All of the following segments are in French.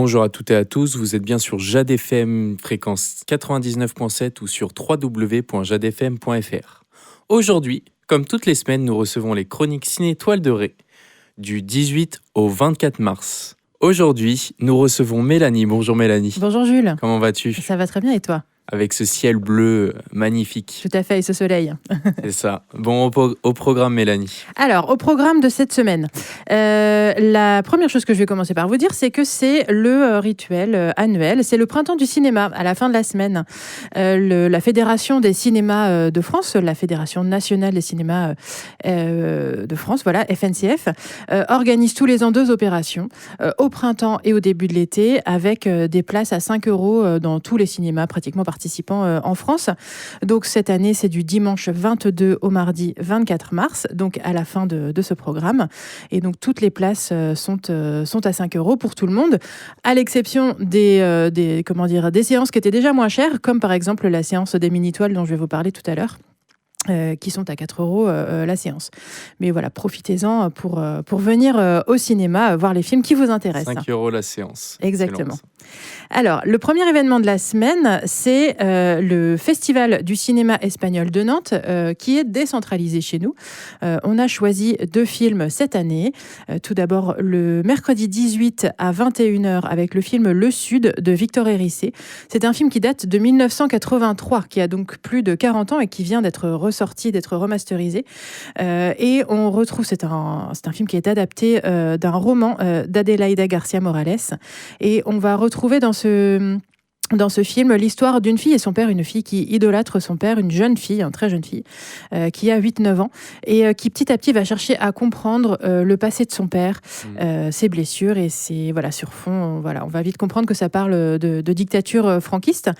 Bonjour à toutes et à tous, vous êtes bien sur Jade FM fréquence 99.7 ou sur www.jadefm.fr. Aujourd'hui, comme toutes les semaines, nous recevons les chroniques ciné Toile de Ré du 18 au 24 mars. Aujourd'hui, nous recevons Mélanie. Bonjour Mélanie. Bonjour Jules. Comment vas-tu ? Ça va très bien et toi ? Avec ce ciel bleu magnifique. Tout à fait, et ce soleil. C'est ça. Bon, au programme Mélanie. Alors, au programme de cette semaine, la première chose que je vais commencer par vous dire, c'est que c'est le rituel annuel, c'est le printemps du cinéma à la fin de la semaine. La Fédération des cinémas de France, la Fédération nationale des cinémas de France, voilà, FNCF, organise tous les ans 2 opérations, au printemps et au début de l'été, avec des places à 5 € dans tous les cinémas pratiquement participants en France. Donc cette année, c'est du dimanche 22 au mardi 24 mars, donc à la fin de ce programme. Et donc toutes les places sont à 5 € pour tout le monde, à l'exception des séances qui étaient déjà moins chères, comme par exemple la séance des mini-toiles dont je vais vous parler tout à l'heure. Qui sont à 4 € la séance. Mais voilà, profitez-en pour venir au cinéma voir les films qui vous intéressent. 5 € la séance. Exactement. Alors, le premier événement de la semaine, c'est le Festival du cinéma espagnol de Nantes, qui est décentralisé chez nous. On a choisi 2 films cette année. Tout d'abord, le mercredi 18 à 21h, avec le film Le Sud de Victor Hérissé. C'est un film qui date de 1983, qui a donc plus de 40 ans et qui vient d'être ressorti, d'être remasterisé. Et on retrouve, c'est un film qui est adapté d'un roman d'Adelaida Garcia Morales. Et on va retrouver dans ce film l'histoire d'une fille et son père, une fille qui idolâtre son père, une jeune fille, une très jeune fille, qui a 8-9 ans et qui petit à petit va chercher à comprendre le passé de son père, ses blessures et sur fond, on va vite comprendre que ça parle de dictature franquiste.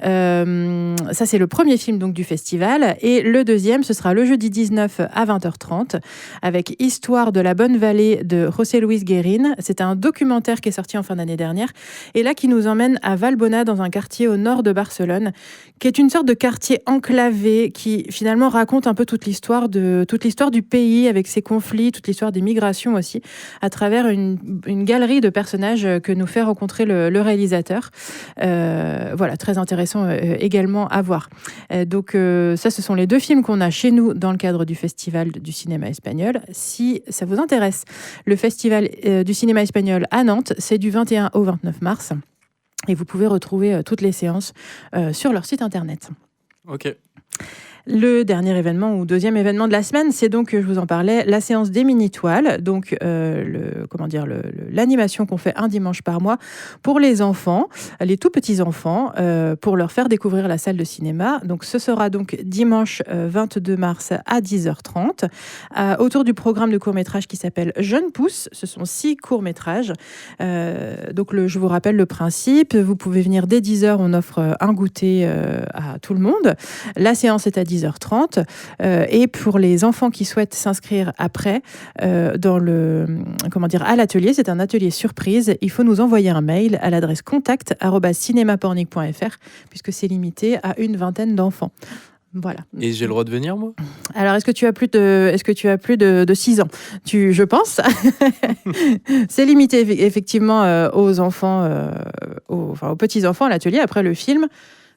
Ça, c'est le premier film donc du festival, et le deuxième, ce sera le jeudi 19 à 20h30 avec Histoire de la Bonne Vallée de José Luis Guérin. C'est un documentaire qui est sorti en fin d'année dernière et là qui nous emmène à Valbona, dans un quartier au nord de Barcelone, qui est une sorte de quartier enclavé qui finalement raconte un peu toute l'histoire du pays, avec ses conflits, toute l'histoire des migrations aussi, à travers une galerie de personnages que nous fait rencontrer le réalisateur. Très intéressant également à voir. Donc ça, ce sont les 2 films qu'on a chez nous dans le cadre du Festival du cinéma espagnol. Si ça vous intéresse, le Festival du cinéma espagnol à Nantes, c'est du 21 au 29 mars. Et vous pouvez retrouver toutes les séances sur leur site internet. Ok. Le dernier événement ou deuxième événement de la semaine, c'est donc, je vous en parlais, la séance des mini-toiles. Donc, l'animation qu'on fait un dimanche par mois pour les enfants, les tout petits enfants, pour leur faire découvrir la salle de cinéma. Donc, ce sera donc dimanche 22 mars à 10h30, autour du programme de court-métrage qui s'appelle Jeune Pousse. Ce sont 6 courts-métrages. Donc, je vous rappelle le principe. Vous pouvez venir dès 10h, on offre un goûter à tout le monde. La séance est à 10h30 et pour les enfants qui souhaitent s'inscrire après à l'atelier, c'est un atelier surprise, il faut nous envoyer un mail à l'adresse contact@cinemapornic.fr puisque c'est limité à une vingtaine d'enfants. Voilà. Et j'ai le droit de venir, moi ? Alors, est-ce que tu as plus de 6 ans ? Je pense. C'est limité effectivement aux enfants, aux petits-enfants à l'atelier. Après, le film,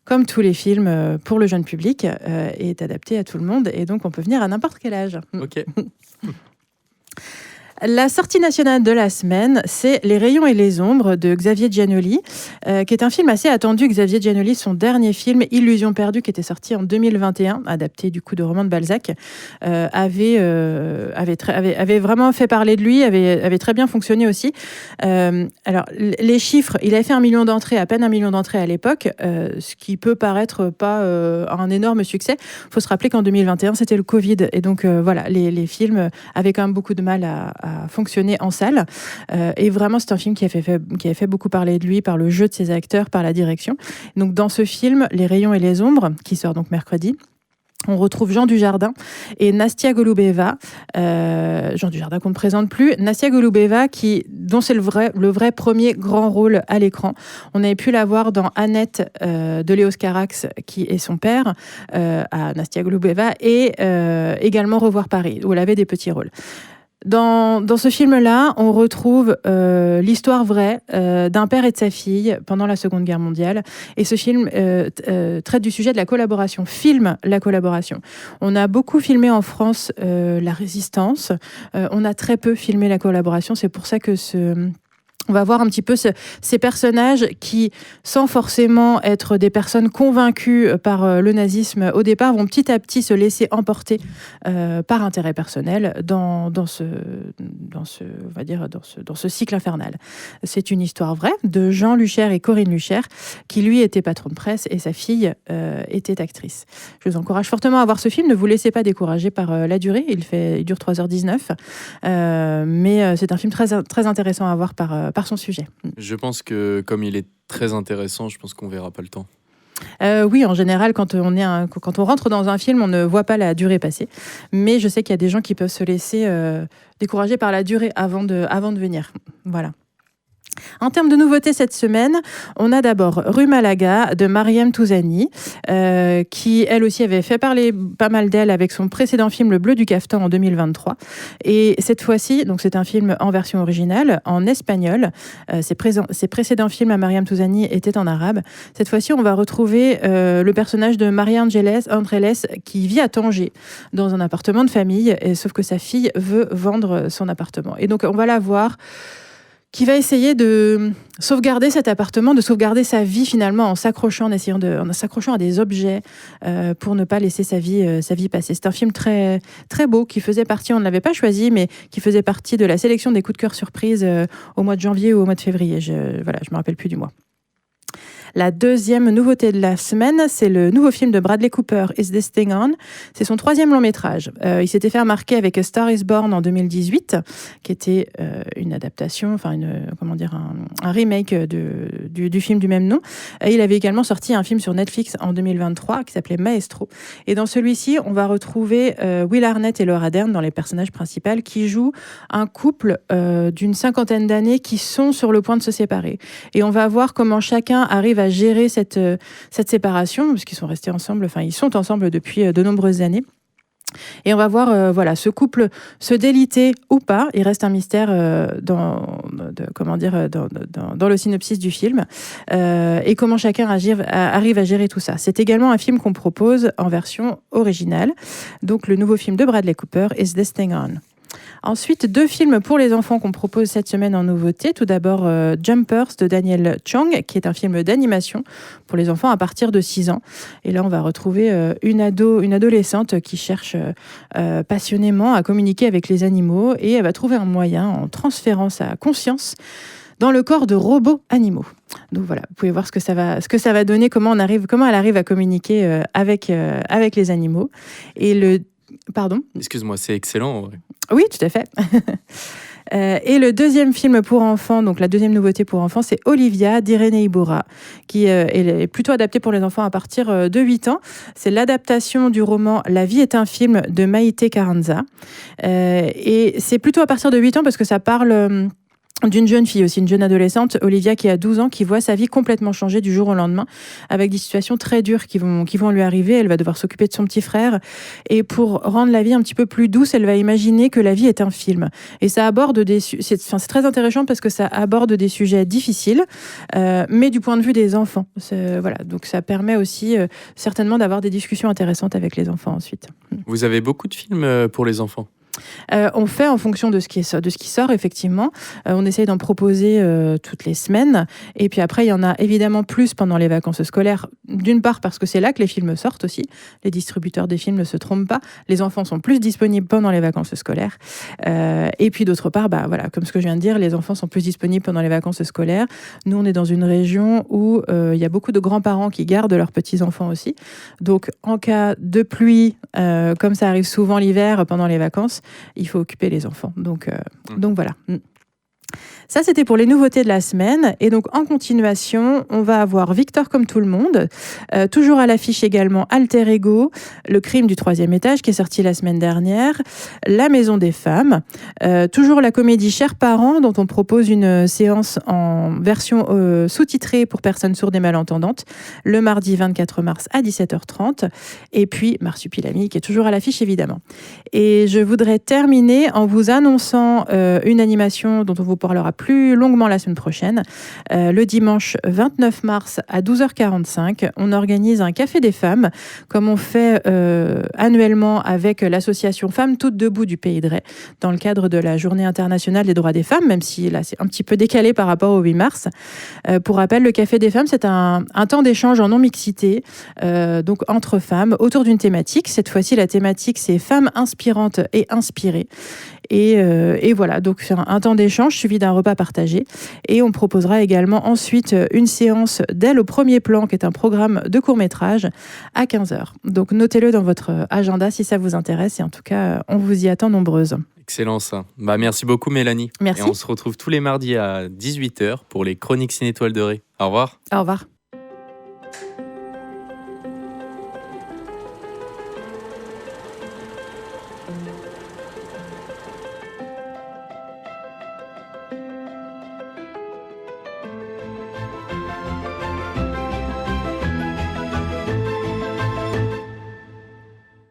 comme tous les films pour le jeune public, est adapté à tout le monde et donc on peut venir à n'importe quel âge. Ok. La sortie nationale de la semaine, c'est Les Rayons et les Ombres de Xavier Giannoli, qui est un film assez attendu. Xavier Giannoli, son dernier film, Illusion perdue, qui était sorti en 2021, adapté du coup de roman de Balzac, avait vraiment fait parler de lui, avait très bien fonctionné aussi. Alors, les chiffres, il avait fait 1 million d'entrées, à peine 1 million d'entrées à l'époque, ce qui peut paraître pas un énorme succès. Il faut se rappeler qu'en 2021, c'était le Covid. Et donc, les films avaient quand même beaucoup de mal à fonctionner en salle. Et vraiment, c'est un film qui a fait beaucoup parler de lui par le jeu de ses acteurs, par la direction. Donc, dans ce film, Les Rayons et les Ombres, qui sort donc mercredi, on retrouve Jean Dujardin et Nastia Golubeva. Jean Dujardin qu'on ne présente plus. Nastia Golubeva, dont c'est le vrai premier grand rôle à l'écran. On avait pu la voir dans Annette de Léos Carax, qui est son père, à Nastia Golubeva, et également Revoir Paris, où elle avait des petits rôles. Dans ce film-là, on retrouve l'histoire vraie d'un père et de sa fille pendant la Seconde Guerre mondiale. Et ce film traite du sujet de la collaboration, filme la collaboration. On a beaucoup filmé en France la résistance. On a très peu filmé la collaboration. C'est pour ça que on va voir un petit peu ces personnages qui, sans forcément être des personnes convaincues par le nazisme au départ, vont petit à petit se laisser emporter par intérêt personnel dans ce cycle infernal. C'est une histoire vraie de Jean Luchaire et Corinne Luchaire, qui lui était patron de presse et sa fille était actrice. Je vous encourage fortement à voir ce film. Ne vous laissez pas décourager par la durée. Il dure 3h19, mais c'est un film très, très intéressant à voir par son sujet. Je pense que comme il est très intéressant, je pense qu'on verra pas le temps. Oui, en général, quand on rentre dans un film, on ne voit pas la durée passer. Mais je sais qu'il y a des gens qui peuvent se laisser décourager par la durée avant de venir. Voilà. En termes de nouveautés cette semaine, on a d'abord Rue Malaga de Mariam Touzani, qui elle aussi avait fait parler pas mal d'elle avec son précédent film Le Bleu du Caftan en 2023. Et cette fois-ci, donc c'est un film en version originale, en espagnol. Ses précédents films à Mariam Touzani étaient en arabe. Cette fois-ci, on va retrouver le personnage de Maria Ángeles qui vit à Tanger, dans un appartement de famille, sauf que sa fille veut vendre son appartement. Et donc on va la voir qui va essayer de sauvegarder cet appartement, de sauvegarder sa vie finalement en s'accrochant à des objets pour ne pas laisser sa vie passer. C'est un film très, très beau qui faisait partie, on ne l'avait pas choisi, mais qui faisait partie de la sélection des coups de cœur surprises au mois de janvier ou au mois de février. Je me rappelle plus du mois. La deuxième nouveauté de la semaine, c'est le nouveau film de Bradley Cooper, Is This Thing On? C'est son 3e long métrage. Il s'était fait remarquer avec A Star Is Born en 2018, qui était une adaptation, un remake du film du même nom. Il avait également sorti un film sur Netflix en 2023 qui s'appelait Maestro. Et dans celui-ci, on va retrouver Will Arnett et Laura Dern dans les personnages principaux qui jouent un couple d'une 50aine d'années qui sont sur le point de se séparer. Et on va voir comment chacun arrive à gérer cette séparation, parce qu'ils sont restés ensemble, ils sont ensemble depuis de nombreuses années. Et on va voir ce couple se déliter ou pas. Il reste un mystère dans le synopsis du film et comment chacun arrive à gérer tout ça. C'est également un film qu'on propose en version originale. Donc le nouveau film de Bradley Cooper, Is This Thing On? Ensuite, 2 films pour les enfants qu'on propose cette semaine en nouveauté. Tout d'abord, Jumpers de Daniel Chang, qui est un film d'animation pour les enfants à partir de 6 ans. Et là, on va retrouver une adolescente qui cherche passionnément à communiquer avec les animaux et elle va trouver un moyen en transférant sa conscience dans le corps de robots animaux. Donc voilà, vous pouvez voir ce que ça va donner, comment elle arrive à communiquer avec les animaux. Pardon ? Excuse-moi, c'est excellent en vrai. Oui, tout à fait. Et le deuxième film pour enfants, donc la deuxième nouveauté pour enfants, c'est Olivia d'Irene Iborra, qui est plutôt adapté pour les enfants à partir de 8 ans. C'est l'adaptation du roman La vie est un film de Maïté Carranza. Et c'est plutôt à partir de 8 ans parce que ça parle d'une jeune fille aussi, une jeune adolescente, Olivia, qui a 12 ans, qui voit sa vie complètement changer du jour au lendemain, avec des situations très dures qui vont lui arriver. Elle va devoir s'occuper de son petit frère. Et pour rendre la vie un petit peu plus douce, elle va imaginer que la vie est un film. Et ça aborde c'est très intéressant parce que ça aborde des sujets difficiles, mais du point de vue des enfants. Donc ça permet aussi certainement d'avoir des discussions intéressantes avec les enfants ensuite. Vous avez beaucoup de films pour les enfants ? On fait en fonction de ce qui sort, effectivement. On essaye d'en proposer toutes les semaines. Et puis après, il y en a évidemment plus pendant les vacances scolaires. D'une part, parce que c'est là que les films sortent aussi. Les distributeurs des films ne se trompent pas. Les enfants sont plus disponibles pendant les vacances scolaires. Et puis d'autre part, comme ce que je viens de dire, les enfants sont plus disponibles pendant les vacances scolaires. Nous, on est dans une région où il y a beaucoup de grands-parents qui gardent leurs petits-enfants aussi. Donc, en cas de pluie, comme ça arrive souvent l'hiver pendant les vacances, il faut occuper les enfants. Donc voilà. Ça, c'était pour les nouveautés de la semaine. Et donc, en continuation, on va avoir Victor comme tout le monde. Toujours à l'affiche également Alter Ego, Le crime du troisième étage, qui est sorti la semaine dernière. La maison des femmes. Toujours la comédie Chers parents, dont on propose une séance en version sous-titrée pour personnes sourdes et malentendantes, le mardi 24 mars à 17h30. Et puis, Marsupilami, qui est toujours à l'affiche, évidemment. Et je voudrais terminer en vous annonçant une animation dont on vous parlera plus longuement la semaine prochaine. Le dimanche 29 mars à 12h45, on organise un café des femmes, comme on fait annuellement avec l'association Femmes Toutes Debout du Pays de Ré, dans le cadre de la Journée internationale des droits des femmes, même si là c'est un petit peu décalé par rapport au 8 mars. Pour rappel, le café des femmes, c'est un temps d'échange en non-mixité, donc entre femmes, autour d'une thématique. Cette fois-ci, la thématique, c'est femmes inspirantes et inspirées. Et voilà, donc c'est un temps d'échange suivi d'un repas partagé. Et on proposera également ensuite une séance d'Elle au premier plan, qui est un programme de court-métrage, à 15h. Donc notez-le dans votre agenda si ça vous intéresse. Et en tout cas, on vous y attend nombreuses. Excellent ça. Merci beaucoup Mélanie. Merci. Et on se retrouve tous les mardis à 18h pour les Chroniques Ciné Étoile de Ré. Au revoir. Au revoir.